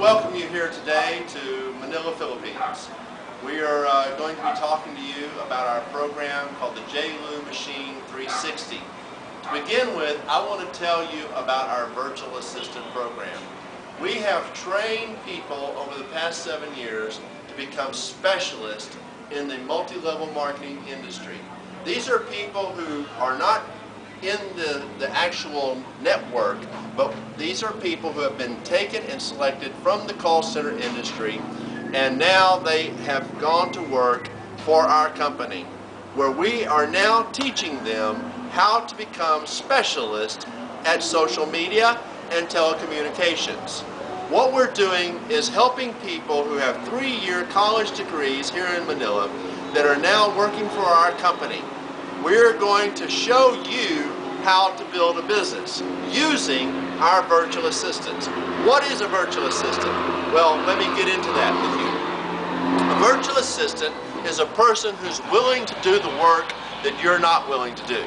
welcome you here today to Manila, Philippines. We are going to be talking to you about our program called the JLEW360. To begin with, I want to tell you about our virtual assistant program. We have trained people over the past 7 years to become specialists in the multi-level marketing industry. These are people who are not in the actual network, but these are people who have been taken and selected from the call center industry, and now they have gone to work for our company, where we are now teaching them how to become specialists at social media and telecommunications. What we're doing is helping people who have 3-year college degrees here in Manila that are now working for our company. We're going to show you how to build a business using our virtual assistants. What is a virtual assistant? Well, let me get into that with you. A virtual assistant is a person who's willing to do the work that you're not willing to do.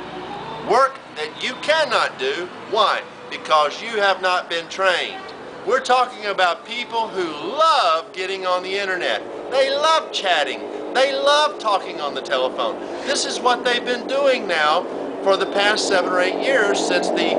Work that you cannot do. Why? Because you have not been trained. We're talking about people who love getting on the internet. They love chatting. They love talking on the telephone. This is what they've been doing now for the past 7 or 8 years since the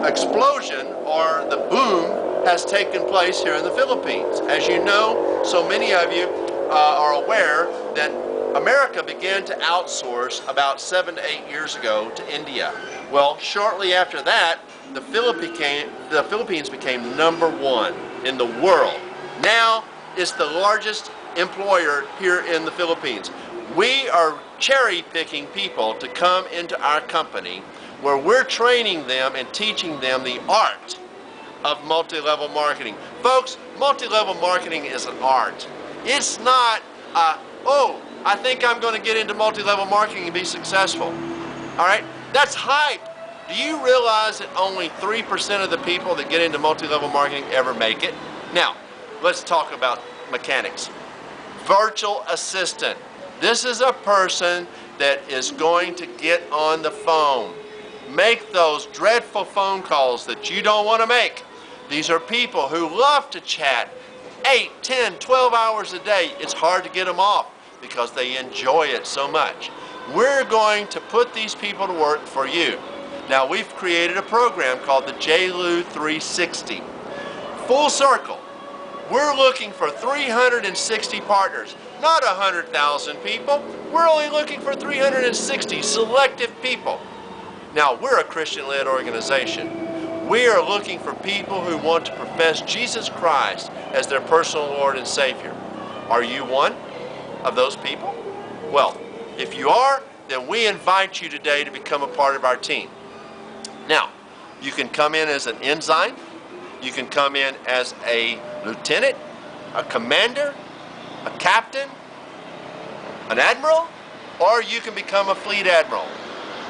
explosion or the boom has taken place here in the Philippines. As you know, so many of you are aware that America began to outsource about 7 to 8 years ago to India. Well, shortly after that, the Philippines became #1 in the world. Now it's the largest employer here in the Philippines. We are cherry-picking people to come into our company where we're training them and teaching them the art of multi-level marketing. Folks, multi-level marketing is an art. It's not, oh, I think I'm going to get into multi-level marketing and be successful. All right? That's hype. Do you realize that only 3% of the people that get into multi-level marketing ever make it? Now, let's talk about mechanics. Virtual assistant. This is a person that is going to get on the phone, make those dreadful phone calls that you don't want to make. These are people who love to chat 8, 10, 12 hours a day. It's hard to get them off because they enjoy it so much. We're going to put these people to work for you. Now, we've created a program called the JLEW360. Full circle. We're looking for 360 partners, not 100,000 people. We're only looking for 360 selective people. Now, we're a Christian-led organization. We are looking for people who want to profess Jesus Christ as their personal Lord and Savior. Are you one of those people? Well, if you are, then we invite you today to become a part of our team. Now, you can come in as an ensign. You can come in as a lieutenant, a commander, a captain, an admiral, or you can become a fleet admiral.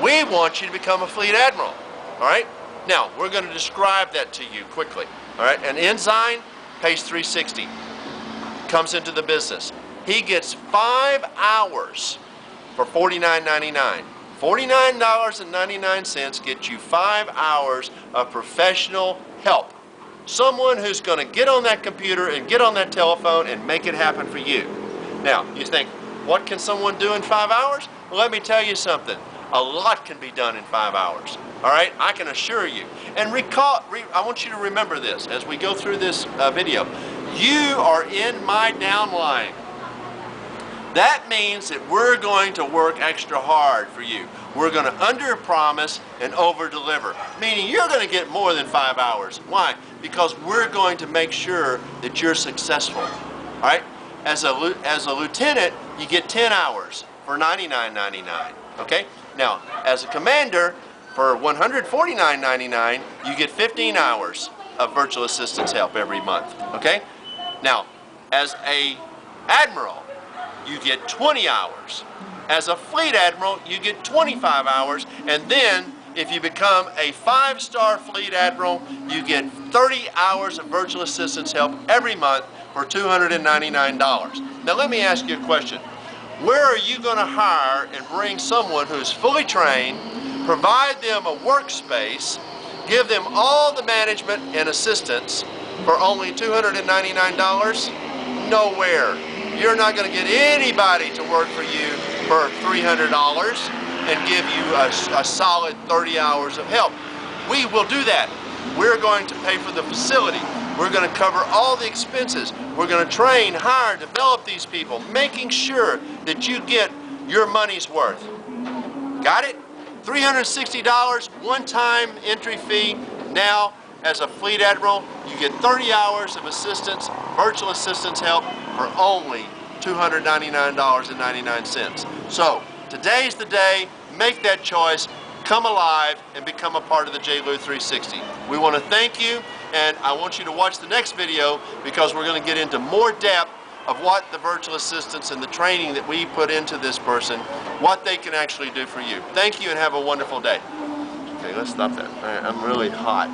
We want you to become a fleet admiral, all right? Now, we're going to describe that to you quickly, all right? An ensign pays $360, comes into the business. He gets 5 hours for $49.99. $49.99 gets you 5 hours of professional help. Someone who's going to get on that computer and get on that telephone and make it happen for you. Now, you think, what can someone do in 5 hours? Well, let me tell you something. A lot can be done in 5 hours. All right? I can assure you. And I want you to remember this as we go through this video. You are in my downline. That means that we're going to work extra hard for you. We're going to under-promise and over-deliver, meaning you're going to get more than 5 hours. Why? Because we're going to make sure that you're successful. All right? As a lieutenant, you get 10 hours for $99.99. Okay? Now, as a commander, for $149.99, you get 15 hours of virtual assistance help every month. Okay? Now, as a admiral, you get 20 hours. As a fleet admiral, you get 25 hours, and then if you become a 5-star fleet admiral, you get 30 hours of virtual assistance help every month for $299. Now let me ask you a question. Where are you going to hire and bring someone who's fully trained, provide them a workspace, give them all the management and assistance for only $299? Nowhere. You're not going to get anybody to work for you for $300 and give you a solid 30 hours of help. We will do that. We're going to pay for the facility. We're going to cover all the expenses. We're going to train, hire, develop these people, making sure that you get your money's worth. Got it? $360, one-time entry fee. Now, as a fleet admiral, you get 30 hours of assistance, virtual assistance help for only $299.99. So, today's the day. Make that choice. Come alive and become a part of the JLEW360. We want to thank you, and I want you to watch the next video because we're going to get into more depth of what the virtual assistants and the training that we put into this person, what they can actually do for you. Thank you and have a wonderful day. Okay, let's stop that. All right, I'm really hot.